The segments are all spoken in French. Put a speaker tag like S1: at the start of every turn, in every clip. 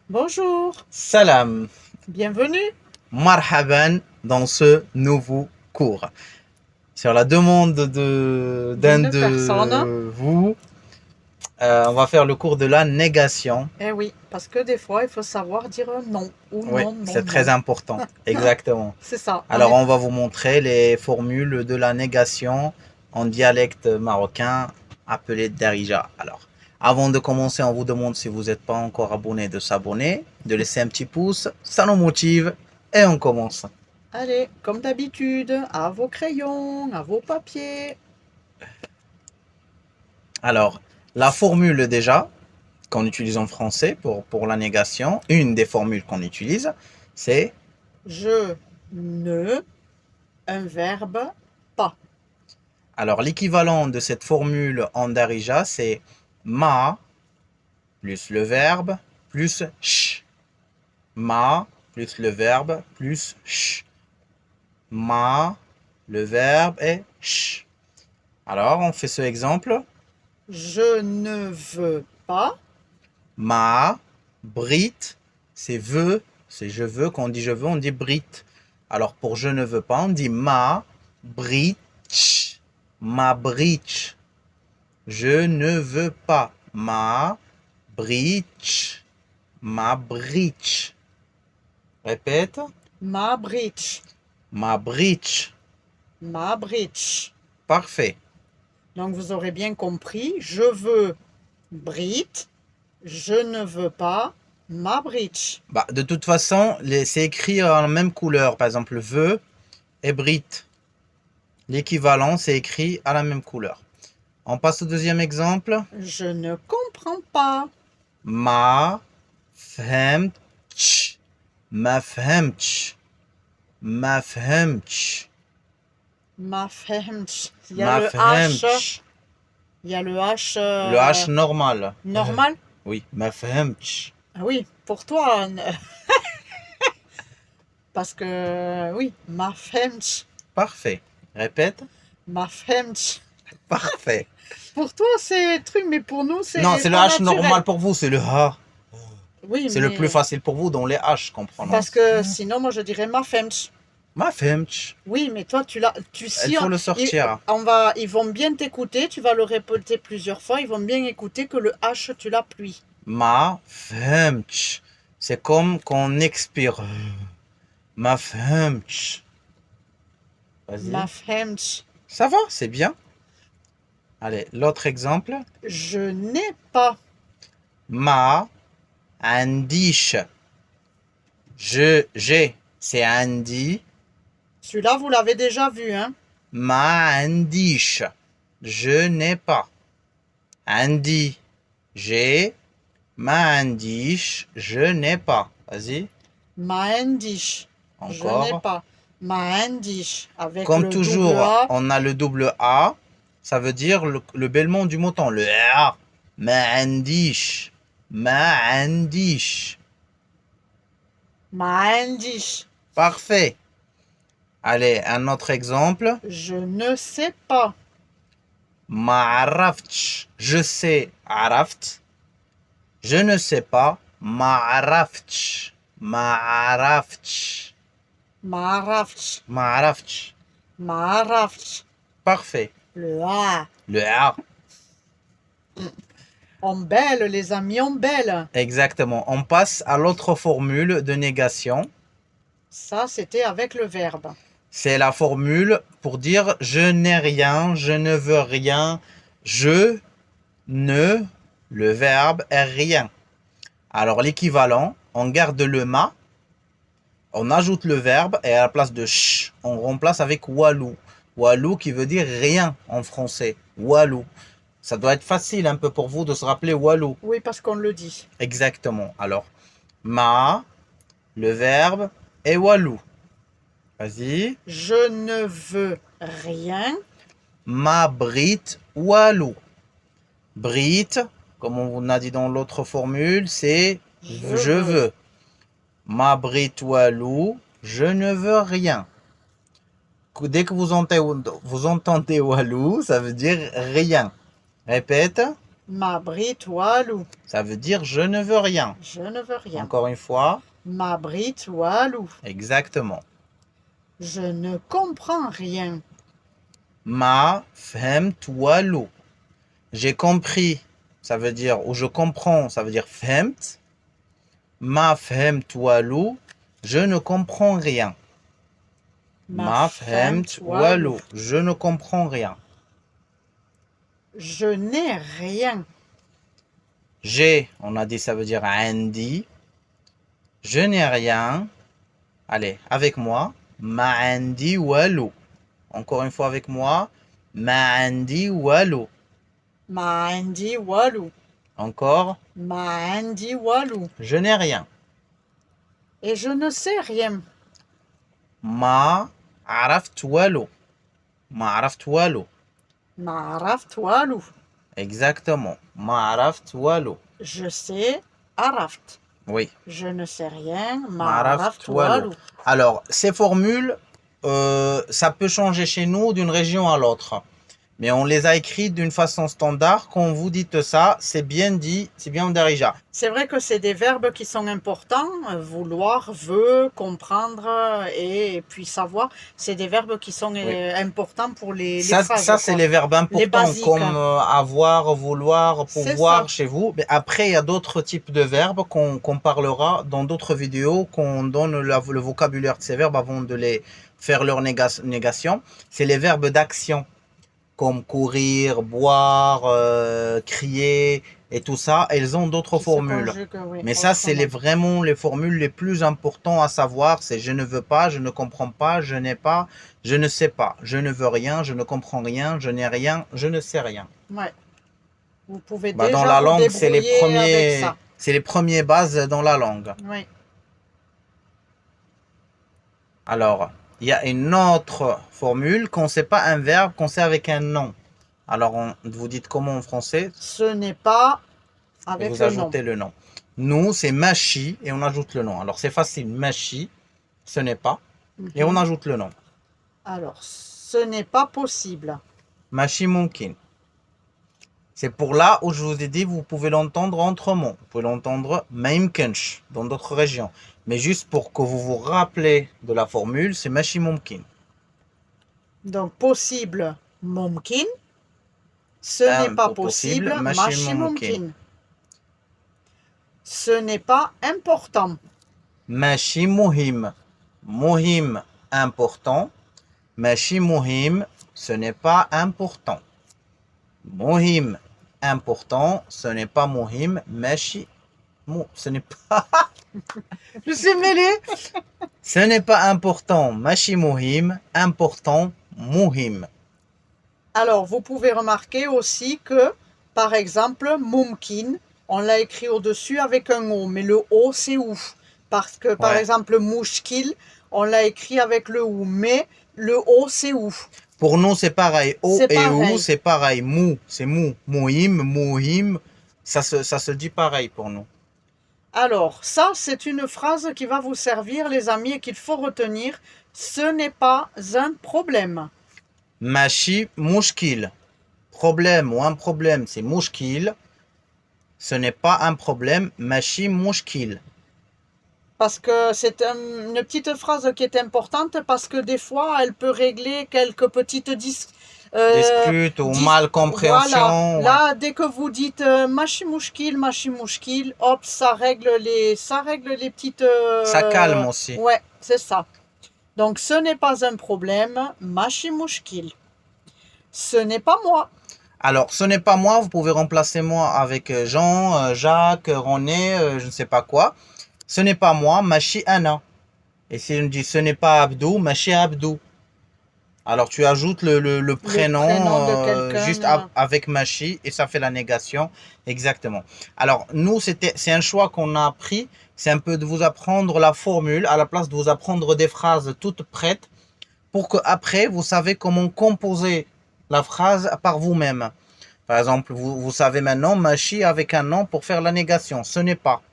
S1: Bonjour,
S2: Salam,
S1: bienvenue.
S2: marhaban dans ce nouveau cours. Sur la demande d'un
S1: D'une personne.
S2: de vous, on va faire le cours de la négation.
S1: Eh oui, parce que des fois, il faut savoir dire non ou
S2: Oui,
S1: non, non,
S2: c'est très
S1: non.
S2: important. Exactement.
S1: C'est ça.
S2: Alors, on va vous montrer les formules de la négation en dialecte marocain appelé Darija. Alors, avant de commencer, on vous demande si vous n'êtes pas encore abonné de s'abonner, de laisser un petit pouce, ça nous motive et on commence.
S1: Allez, comme d'habitude, à vos crayons, à vos papiers.
S2: Alors, la formule déjà qu'on utilise en français pour la négation, une des formules qu'on utilise, c'est
S1: Je ne, un verbe, pas.
S2: alors l'équivalent de cette formule en darija, c'est ma plus le verbe plus sh. Ma plus le verbe plus sh. Ma, le verbe et sh. Alors, on fait ce exemple.
S1: Je ne veux pas.
S2: Ma, Brit, c'est veux, c'est je veux. Quand on dit je veux, on dit Brit. Alors pour je ne veux pas, on dit ma britch. Ma britch. Je ne veux pas. Ma britch. Ma britch. Répète.
S1: Ma britch.
S2: Ma britch.
S1: Ma britch.
S2: Parfait.
S1: Donc vous aurez bien compris, je veux Brit, je ne veux pas ma britch.
S2: Bah, de toute façon, c'est écrit en la même couleur. Par exemple, veux et Brit. L'équivalent, c'est écrit à la même couleur. On passe au deuxième exemple.
S1: Je ne comprends pas.
S2: Ma فهمتش. ما فهمتش. ما فهمتش.
S1: Ma fahmtch. Il y a
S2: ما
S1: le H.
S2: فهمتش.
S1: Il y a le H
S2: Le H normal.
S1: normal.
S2: Oui, ما فهمتش.
S1: Ah oui, pour toi. Parce que oui, ma fahmtch.
S2: Parfait. Répète.
S1: Ma fahmtch.
S2: Parfait.
S1: Pour toi, c'est truc, mais pour nous,
S2: Non,
S1: c'est
S2: c'est le
S1: pas
S2: H
S1: naturel.
S2: normal pour vous, c'est le H.
S1: Oui,
S2: C'est le plus
S1: mais
S2: facile pour vous dans les H qu'on prononce.
S1: parce que sinon, moi, je dirais ma fahmtch.
S2: ما فهمتش.
S1: Oui, mais toi, tu
S2: Il
S1: si
S2: faut le sortir.
S1: ils vont bien t'écouter, tu vas le répéter plusieurs fois, ils vont bien écouter que le H, tu l'appuies.
S2: ما فهمتش. C'est comme quand on expire. ما فهمتش. Vas-y.
S1: Ma fahmtch.
S2: Ça va, c'est bien. Allez, l'autre exemple.
S1: Je n'ai pas.
S2: ما عنديش. J'ai, c'est عندي.
S1: Celui-là, vous l'avez déjà vu, hein?
S2: ما عنديش. Je n'ai pas. عندي, j'ai. ما عنديش, je n'ai pas. Vas-y,
S1: Ma indish. Je n'ai
S2: encore.
S1: pas. Ma indish. Avec
S2: Comme
S1: le
S2: toujours,
S1: double A.
S2: on a le double A. Ça veut dire le bêlement du mouton. Le A. ما عنديش. ما عنديش.
S1: Ma indish.
S2: Parfait. Allez, un autre exemple.
S1: Je ne sais pas.
S2: ما عرفتش. Je sais. عرفت. Je ne sais pas. ما عرفتش. ما عرفتش.
S1: Ma raftch.
S2: ما عرفتش.
S1: Ma raftch.
S2: Parfait.
S1: Le A.
S2: Le A.
S1: En belle, les amis, en belle.
S2: Exactement. On passe à l'autre formule de négation.
S1: Ça, c'était avec le verbe.
S2: C'est la formule pour dire je n'ai rien, je ne veux rien, je ne, le verbe est rien. Alors l'équivalent, on garde le ma, on ajoute le verbe et à la place de ch, on remplace avec walou. Walou qui veut dire rien en français. Walou. Ça doit être facile un peu pour vous de se rappeler walou.
S1: Oui, parce qu'on le dit.
S2: Exactement. Alors, ma, le verbe et walou. Vas-y.
S1: Je ne veux rien.
S2: Ma brit walou. Brit, comme on a dit dans l'autre formule, c'est je veux. Ma brit walou, je ne veux rien. Dès que vous entendez walou, ça veut dire rien. Répète.
S1: Ma brite walou.
S2: Ça veut dire je ne veux rien.
S1: Je ne veux rien.
S2: Encore une fois.
S1: Ma brite walou.
S2: Exactement.
S1: Je ne comprends rien.
S2: Ma fhemt walou. J'ai compris. Ça veut dire, ou je comprends, ça veut dire fhemt. Ma fhemt walou. Je ne comprends rien. Ma fhemt walou. Je ne comprends rien.
S1: Je n'ai rien.
S2: J'ai, on a dit ça veut dire andi. Je n'ai rien. Allez, avec moi. Ma andi walou. Encore une fois avec moi. Ma andi walou.
S1: Ma andi walou.
S2: Encore.
S1: Ma andi walou.
S2: Je n'ai rien.
S1: Et je ne sais rien.
S2: Ma araft walou. Ma araft walou.
S1: Ma araft walou.
S2: Exactement. Ma araft walou.
S1: Je sais araft.
S2: Oui.
S1: Je ne sais rien. Ma
S2: Ma araft
S1: araft
S2: walou.
S1: walou.
S2: Alors, ces formules, ça peut changer chez nous d'une région à l'autre. Mais on les a écrites d'une façon standard. Quand vous dites ça, c'est bien dit, c'est bien en darija.
S1: C'est vrai que c'est des verbes qui sont importants. Vouloir, veut, comprendre et puis savoir. C'est des verbes qui sont importants pour les phrases.
S2: Ça c'est les verbes importants
S1: basiques.
S2: comme avoir, vouloir, pouvoir
S1: ça.
S2: chez vous. Mais après, il y a d'autres types de verbes qu'on parlera dans d'autres vidéos, qu'on donne le vocabulaire de ces verbes avant de les faire leur négation. C'est les verbes d'action, comme courir, boire, crier et tout ça. Elles ont d'autres formules. Mais ça, c'est vraiment les formules les plus importantes à savoir. C'est je ne veux pas, je ne comprends pas, je n'ai pas, je ne sais pas, je ne veux rien, je ne comprends rien, je n'ai rien, je ne sais rien.
S1: Ouais. Vous pouvez déjà
S2: dans la langue,
S1: c'est
S2: les premières bases dans la langue.
S1: Oui.
S2: Alors, il y a une autre formule quand c'est pas un verbe, quand c'est avec un nom. Alors, vous dites comment en français?
S1: Ce n'est pas avec
S2: et vous
S1: le
S2: ajoutez le nom. Nous, c'est machi et on ajoute le nom. Alors, c'est facile. Machi, ce n'est pas. Et on ajoute le nom.
S1: Alors, ce n'est pas possible.
S2: Machi mumkin. C'est pour là où je vous ai dit, vous pouvez l'entendre autrement. Vous pouvez l'entendre maimkench dans d'autres régions. Mais juste pour que vous vous rappelez de la formule, c'est machi mumkin.
S1: Donc, possible, mumkin. Ce n'est pas possible, machi mumkin. Ce n'est pas important.
S2: Machi muhim. Muhim, important. Machi muhim, ce n'est pas important. Muhim, important. Ce n'est pas muhim. Machi, ce n'est pas... Je suis mêlé. Ce n'est pas important. Machi muhim, important. Muhim.
S1: Alors, vous pouvez remarquer aussi que, par exemple, mumkin, on l'a écrit au-dessus avec un O, mais le O, c'est OU. Parce que, par exemple, mouchkil, on l'a écrit avec le OU, mais le O, c'est OU.
S2: Pour nous, c'est pareil. O et OU, c'est pareil. Mou, c'est mou. Mouhim, mouhim, ça se dit pareil pour nous.
S1: Alors, ça, c'est une phrase qui va vous servir, les amis, et qu'il faut retenir. Ce n'est pas un problème.
S2: Machi mouchkil. Problème ou un problème, c'est mouchkil. Ce n'est pas un problème. Machi mouchkil.
S1: Parce que c'est une petite phrase qui est importante parce que des fois, elle peut régler quelques petites
S2: disputes ou malcompréhension.
S1: Voilà. Là, dès que vous dites machi mouchkil, hop, ça règle les petites...
S2: ça calme aussi.
S1: Ouais, c'est ça. Donc, ce n'est pas un problème, machi mouchkil. Ce n'est pas moi.
S2: Alors, ce n'est pas moi, vous pouvez remplacer moi avec Jean, Jacques, René, je ne sais pas quoi. Ce n'est pas moi, machi ana. Et si on dit ce n'est pas Abdou, machi Abdou. Alors tu ajoutes le prénom juste avec machi et ça fait la négation. Exactement. Alors nous, c'est un choix qu'on a pris. C'est un peu de vous apprendre la formule à la place de vous apprendre des phrases toutes prêtes pour que après vous savez comment composer la phrase par vous-même. Par exemple, vous savez maintenant machi avec un nom pour faire la négation. Ce n'est pas.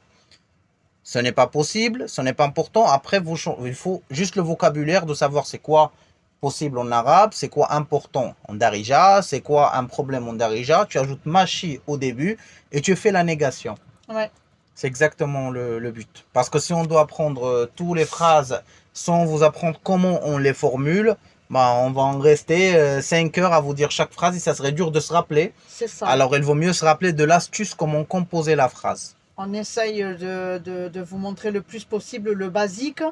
S2: Ce n'est pas possible, ce n'est pas important. Après, il faut juste le vocabulaire de savoir c'est quoi possible en arabe, c'est quoi important en darija, c'est quoi un problème en darija. Tu ajoutes machi au début et tu fais la négation.
S1: Ouais.
S2: C'est exactement le but. Parce que si on doit apprendre toutes les phrases sans vous apprendre comment on les formule, bah, on va en rester 5 heures à vous dire chaque phrase et ça serait dur de se rappeler.
S1: C'est ça.
S2: Alors il vaut mieux se rappeler de l'astuce comment composer la phrase.
S1: On essaye de vous montrer le plus possible le basique,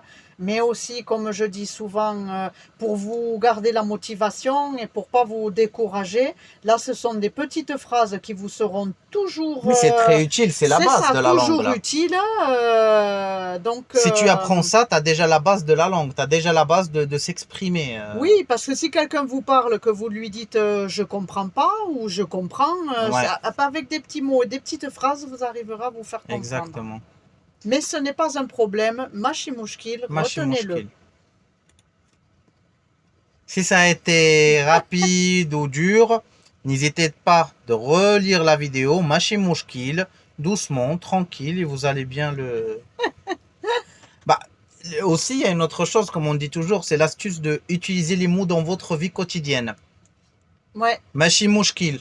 S1: mais aussi, comme je dis souvent, pour vous garder la motivation et pour pas vous décourager. Là, ce sont des petites phrases qui vous seront toujours...
S2: Oui, c'est très utile, c'est la base de la langue.
S1: toujours
S2: Là.
S1: utile. Donc,
S2: Si tu apprends ça, tu as déjà la base de la langue, tu as déjà la base de s'exprimer.
S1: Oui, parce que si quelqu'un vous parle, que vous lui dites je comprends pas ou je comprends,
S2: Ouais.
S1: avec des petits mots et des petites phrases, vous arriverez à vous faire comprendre.
S2: Exactement.
S1: Mais ce n'est pas un problème. Machi mouchkil,
S2: Machi
S1: retenez-le.
S2: mouchkil. Si ça a été rapide ou dur, n'hésitez pas de relire la vidéo Machi mouchkil, doucement, tranquille, et vous allez bien le... Bah, aussi, il y a une autre chose, comme on dit toujours, c'est l'astuce de utiliser les mots dans votre vie quotidienne.
S1: Ouais,
S2: Machi mouchkil.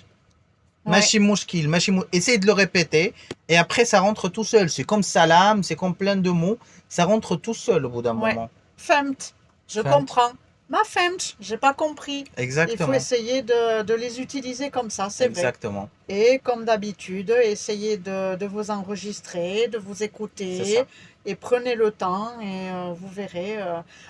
S2: Machi mouchkil, essayez de le répéter et après ça rentre tout seul. C'est comme salam, c'est comme plein de mots. Ça rentre tout seul au bout d'un
S1: Ouais.
S2: moment.
S1: femt, je
S2: Femt.
S1: comprends. Ma femt, j'ai pas compris. Il faut
S2: Exactement.
S1: essayer de les utiliser comme ça, c'est vrai.
S2: Exactement.
S1: Et comme d'habitude, essayez de vous enregistrer, de vous
S2: C'est
S1: écouter
S2: ça.
S1: et prenez le temps et vous verrez.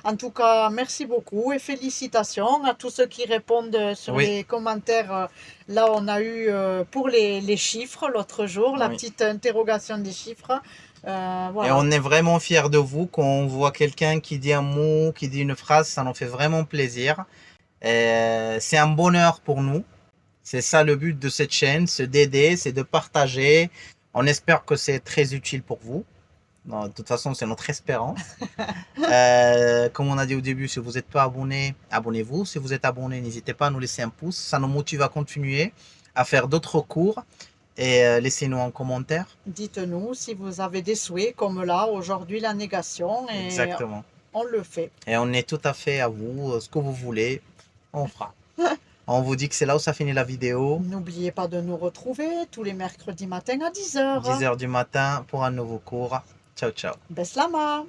S1: En tout cas, merci beaucoup et félicitations à tous ceux qui répondent sur
S2: Oui.
S1: les commentaires. Là, on a eu pour les chiffres l'autre jour, la
S2: Oui.
S1: petite interrogation des chiffres.
S2: Et
S1: Voilà.
S2: on est vraiment fiers de vous quand on voit quelqu'un qui dit un mot, qui dit une phrase, ça nous fait vraiment plaisir. C'est un bonheur pour nous. C'est ça le but de cette chaîne, c'est d'aider, c'est de partager. On espère que c'est très utile pour vous. Non, de toute façon, c'est notre espérance. Comme on a dit au début, si vous n'êtes pas abonné, abonnez-vous. Si vous êtes abonné, n'hésitez pas à nous laisser un pouce. Ça nous motive à continuer, à faire d'autres cours. Et laissez-nous un commentaire.
S1: Dites-nous si vous avez des souhaits, comme là, aujourd'hui, la négation, et
S2: Exactement.
S1: on le fait.
S2: Et on est tout à fait à vous. Ce que vous voulez, on fera. On vous dit que c'est là où ça finit la vidéo.
S1: N'oubliez pas de nous retrouver tous les mercredis matins à 10h.
S2: 10 h du matin pour un nouveau cours. Ciao, ciao.
S1: Beslama!